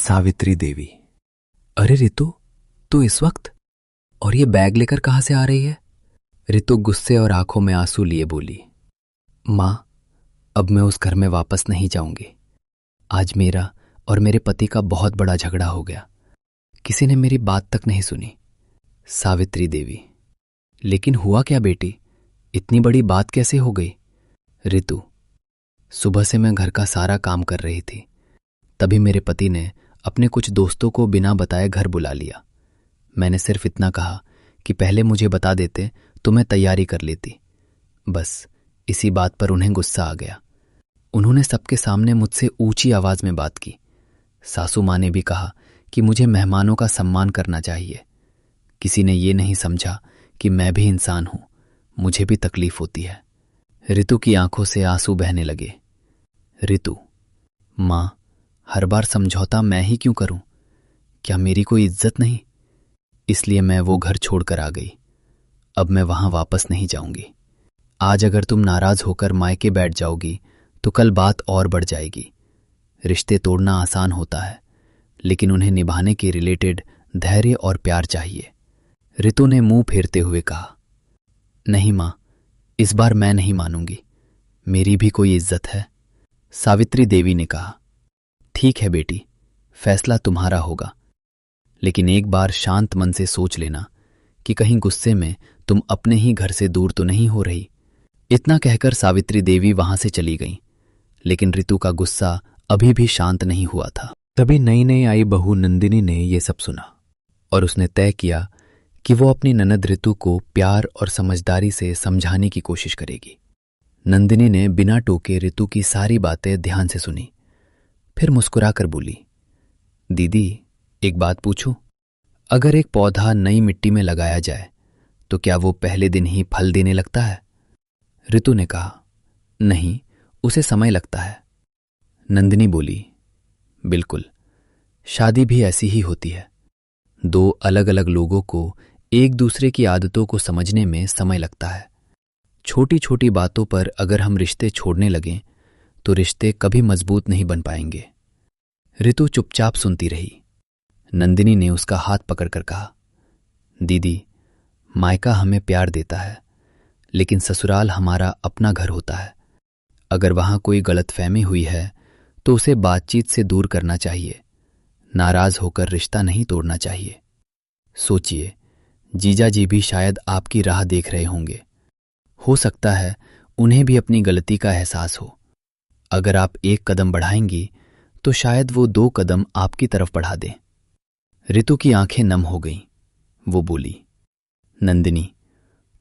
सावित्री देवी। अरे रितु, तू इस वक्त? और ये बैग लेकर कहां से आ रही है? रितु गुस्से और आंखों में आंसू लिए बोली, मां, अब मैं उस घर में वापस नहीं जाऊंगी। आज मेरा और मेरे पति का बहुत बड़ा झगड़ा हो गया। किसी ने मेरी बात तक नहीं सुनी। सावित्री देवी, लेकिन हुआ क्या बेटी? इतनी बड़ी बात कैसे हो गई? रितु, सुबह से मैं घर का सारा काम कर रही थी, तभी मेरे पति ने अपने कुछ दोस्तों को बिना बताए घर बुला लिया। मैंने सिर्फ इतना कहा कि पहले मुझे बता देते तो मैं तैयारी कर लेती। बस इसी बात पर उन्हें गुस्सा आ गया। उन्होंने सबके सामने मुझसे ऊंची आवाज में बात की। सासू माँ ने भी कहा कि मुझे मेहमानों का सम्मान करना चाहिए। किसी ने ये नहीं समझा कि मैं भी इंसान हूं, मुझे भी तकलीफ होती है। रितु की आंखों से आंसू बहने लगे। रितु, मां, हर बार समझौता मैं ही क्यों करूं? क्या मेरी कोई इज्जत नहीं? इसलिए मैं वो घर छोड़कर आ गई। अब मैं वहां वापस नहीं जाऊंगी। आज अगर तुम नाराज होकर मायके बैठ जाओगी तो कल बात और बढ़ जाएगी। रिश्ते तोड़ना आसान होता है, लेकिन उन्हें निभाने के रिलेटेड धैर्य और प्यार चाहिए। रितु ने मुंह फेरते हुए कहा, नहीं मां, इस बार मैं नहीं मानूंगी। मेरी भी कोई इज्जत है। सावित्री देवी ने कहा, ठीक है बेटी, फैसला तुम्हारा होगा, लेकिन एक बार शांत मन से सोच लेना कि कहीं गुस्से में तुम अपने ही घर से दूर तो नहीं हो रही। इतना कहकर सावित्री देवी वहां से चली गईं, लेकिन रितु का गुस्सा अभी भी शांत नहीं हुआ था। तभी नई नई आई बहू नंदिनी ने यह सब सुना और उसने तय किया कि वो अपनी ननद रितु को प्यार और समझदारी से समझाने की कोशिश करेगी। नंदिनी ने बिना टोके रितु की सारी बातें ध्यान से सुनी, फिर मुस्कुराकर बोली, दीदी, एक बात पूछूं? अगर एक पौधा नई मिट्टी में लगाया जाए तो क्या वो पहले दिन ही फल देने लगता है? रितु ने कहा, नहीं, उसे समय लगता है। नंदिनी बोली, बिल्कुल, शादी भी ऐसी ही होती है। दो अलग अलग लोगों को एक दूसरे की आदतों को समझने में समय लगता है। छोटी छोटी बातों पर अगर हम रिश्ते छोड़ने लगें तो रिश्ते कभी मजबूत नहीं बन पाएंगे। रितु चुपचाप सुनती रही। नंदिनी ने उसका हाथ पकड़कर कहा, दीदी, मायका हमें प्यार देता है, लेकिन ससुराल हमारा अपना घर होता है। अगर वहां कोई गलतफहमी हुई है तो उसे बातचीत से दूर करना चाहिए। नाराज होकर रिश्ता नहीं तोड़ना चाहिए। सोचिए, जीजा जी भी शायद आपकी राह देख रहे होंगे। हो सकता है उन्हें भी अपनी गलती का एहसास हो। अगर आप एक कदम बढ़ाएंगी तो शायद वो 2 कदम आपकी तरफ बढ़ा दें। रितु की आंखें नम हो गईं। वो बोली, नंदिनी,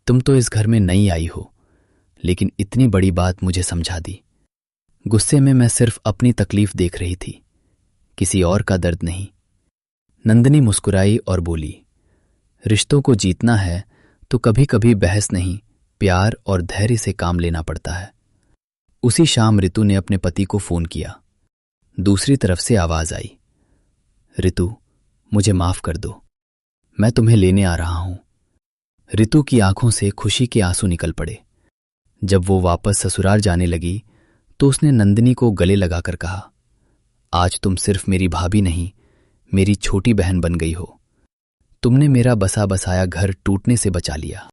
तुम तो इस घर में नई आई हो, लेकिन इतनी बड़ी बात मुझे समझा दी। गुस्से में मैं सिर्फ अपनी तकलीफ देख रही थी, किसी और का दर्द नहीं। नंदिनी मुस्कुराई और बोली, रिश्तों को जीतना है तो कभी कभी बहस नहीं, प्यार और धैर्य से काम लेना पड़ता है। उसी शाम रितु ने अपने पति को फोन किया। दूसरी तरफ से आवाज आई, रितु, मुझे माफ कर दो, मैं तुम्हें लेने आ रहा हूं। रितु की आंखों से खुशी के आंसू निकल पड़े। जब वो वापस ससुराल जाने लगी तो उसने नंदिनी को गले लगाकर कहा, आज तुम सिर्फ मेरी भाभी नहीं, मेरी छोटी बहन बन गई हो। तुमने मेरा बसा बसाया घर टूटने से बचा लिया।